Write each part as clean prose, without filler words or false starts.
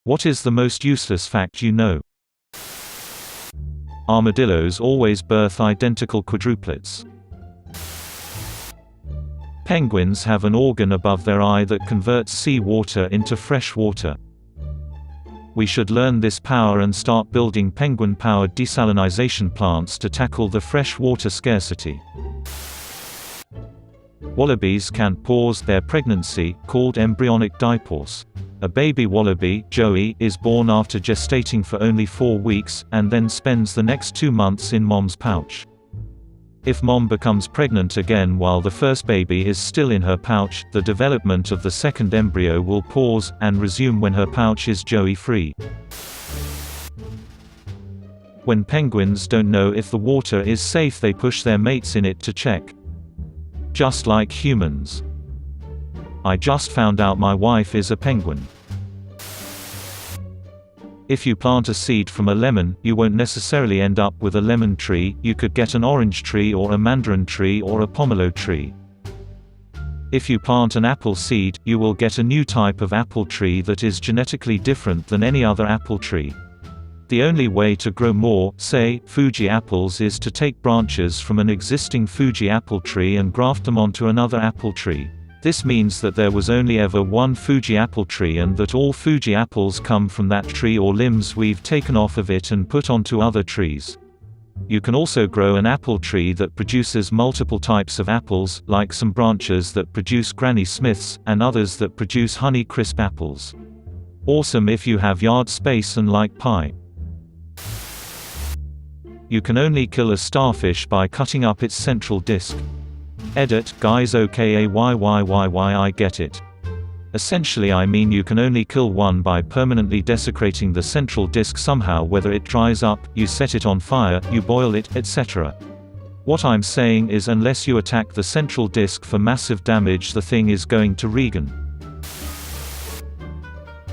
What is the most useless fact you know? Armadillos always birth identical quadruplets. Penguins have an organ above their eye that converts sea water into fresh water. We should learn this power and start building penguin-powered desalinization plants to tackle the fresh water scarcity. Wallabies can pause their pregnancy, called embryonic dipause. A baby wallaby, Joey, is born after gestating for only 4 weeks, and then spends the next 2 months in mom's pouch. If mom becomes pregnant again while the first baby is still in her pouch, the development of the second embryo will pause, and resume when her pouch is Joey-free. When penguins don't know if the water is safe, they push their mates in it to check. Just like humans. I just found out my wife is a penguin. If you plant a seed from a lemon, you won't necessarily end up with a lemon tree, you could get an orange tree or a mandarin tree or a pomelo tree. If you plant an apple seed, you will get a new type of apple tree that is genetically different than any other apple tree. The only way to grow more, say, Fuji apples is to take branches from an existing Fuji apple tree and graft them onto another apple tree. This means that there was only ever one Fuji apple tree and that all Fuji apples come from that tree or limbs we've taken off of it and put onto other trees. You can also grow an apple tree that produces multiple types of apples, like some branches that produce Granny Smiths, and others that produce Honey Crisp apples. Awesome if you have yard space and like pie. You can only kill a starfish by cutting up its central disc. Edit, guys. Okay, I get it. Essentially I mean you can only kill one by permanently desecrating the central disc somehow, whether it dries up, you set it on fire, you boil it, etc. What I'm saying is unless you attack the central disc for massive damage, the thing is going to regen.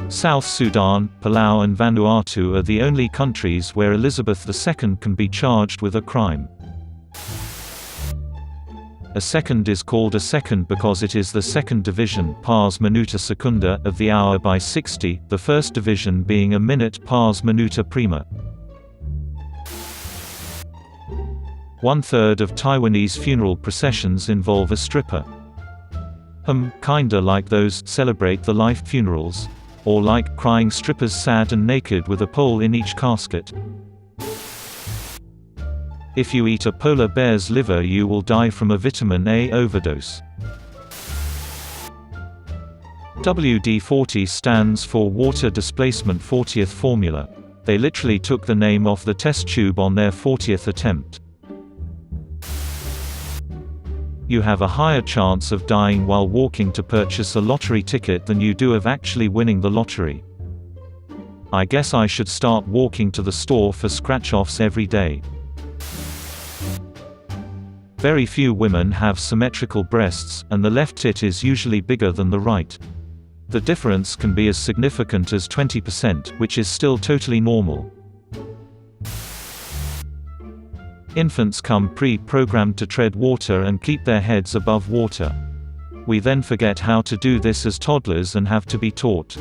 South Sudan, Palau and Vanuatu are the only countries where Elizabeth II can be charged with a crime. A second is called a second because it is the second division pars minuta secunda of the hour by 60, the first division being a minute pars minuta prima. 1/3 of Taiwanese funeral processions involve a stripper. Kinda like those celebrate the life funerals. Or like crying strippers sad and naked with a pole in each casket. If you eat a polar bear's liver, you will die from a vitamin A overdose. WD-40 stands for Water Displacement 40th Formula. They literally took the name off the test tube on their 40th attempt. You have a higher chance of dying while walking to purchase a lottery ticket than you do of actually winning the lottery. I guess I should start walking to the store for scratch-offs every day. Very few women have symmetrical breasts, and the left tit is usually bigger than the right. The difference can be as significant as 20%, which is still totally normal. Infants come pre-programmed to tread water and keep their heads above water. We then forget how to do this as toddlers and have to be taught.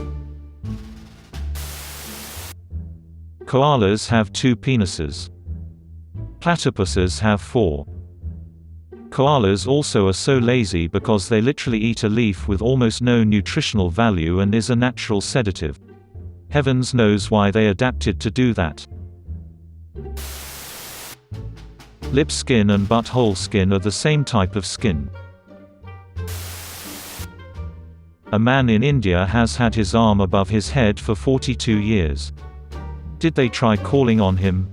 Koalas have 2 penises. Platypuses have 4. Koalas also are so lazy because they literally eat a leaf with almost no nutritional value and is a natural sedative. Heavens knows why they adapted to do that. Lip skin and butthole skin are the same type of skin. A man in India has had his arm above his head for 42 years. Did they try calling on him?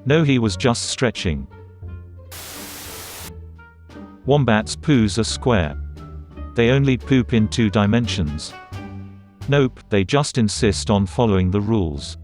No, he was just stretching. Wombats' poos are square. They only poop in 2 dimensions. Nope, they just insist on following the rules.